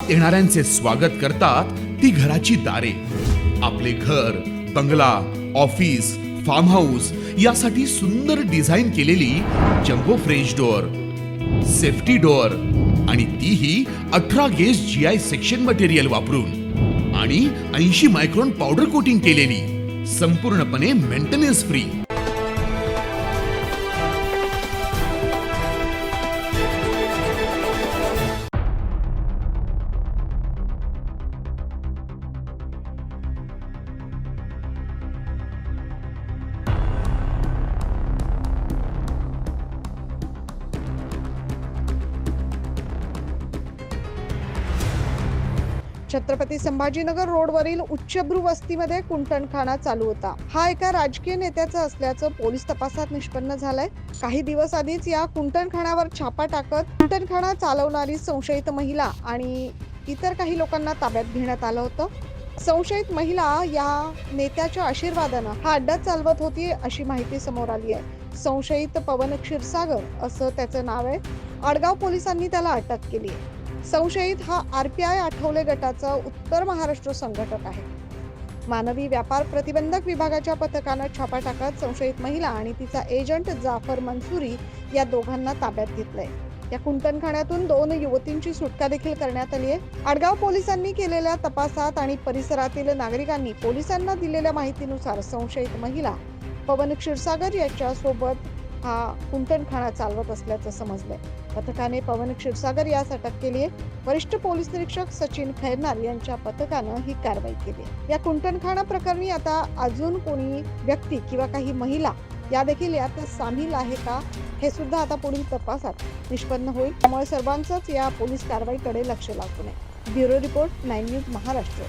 आत येणाऱ्यांचे स्वागत करतात ती घराची दारे. आपले घर, बंगला, ऑफिस, फार्म हाऊस यासाठी सुंदर डिझाईन केलेली jumbo French door, safety door आणि तीही 18 गेज GI सेक्शन मटेरियल वापरून आणि 80 मायक्रॉन पावडर कोटिंग केलेली, संपूर्णपणे मेंटेनन्स फ्री. छत्रपती संभाजीनगर रोडवरील उच्चभ्रू वस्तीमध्ये कुंटणखाना चालू होता. हा एका राजकीय नेत्याचा असल्याचं पोलीस तपासात निष्पन्न झालंय. काही दिवस आधीच या कुंटणखान्यावर छापा टाकत कुंटणखाना चालवणारी संशयित महिला आणि इतर काही लोकांना ताब्यात घेण्यात आलं होतं. संशयित महिला या नेत्याच्या आशीर्वादानं हा अड्डा चालवत होती अशी माहिती समोर आली आहे. संशयित पवन क्षीरसागर असं त्याचं नाव आहे. आडगाव पोलिसांनी त्याला अटक केली आहे. संशयित हा RPI आठवले गटाचा उत्तर महाराष्ट्र संघटक आहे. मानवी व्यापार प्रतिबंधक विभागाच्या पथकानं छापा टाकत संशयित महिला आणि तिचा एजंट जाफर मंसुरी या दोघांना ताब्यात घेतलंय. या कुंटणखान्यातून 2 युवतींची सुटका देखील करण्यात आली आहे. आडगाव पोलिसांनी केलेल्या तपासात आणि परिसरातील नागरिकांनी पोलिसांना दिलेल्या माहितीनुसार संशयित महिला पवन क्षीरसागर याच्या सोबत हा कुंटणखाना चालवत असल्याचं समजलंय. पथकाने पवन क्षीरसागर यास अटक केली आहे. वरिष्ठ पोलीस निरीक्षक सचिन खैरनार यांच्या पथकानं ही कारवाई केली आहे. या कुंटणखाना प्रकरणी आता अजून कोणी व्यक्ती किंवा काही महिला या देखील यात सामील आहे का हे सुद्धा आता पुढील तपासात निष्पन्न होईल. त्यामुळे सर्वांचंच या पोलीस कारवाईकडे लक्ष लागू नये. Bureau report 9 news Maharashtra.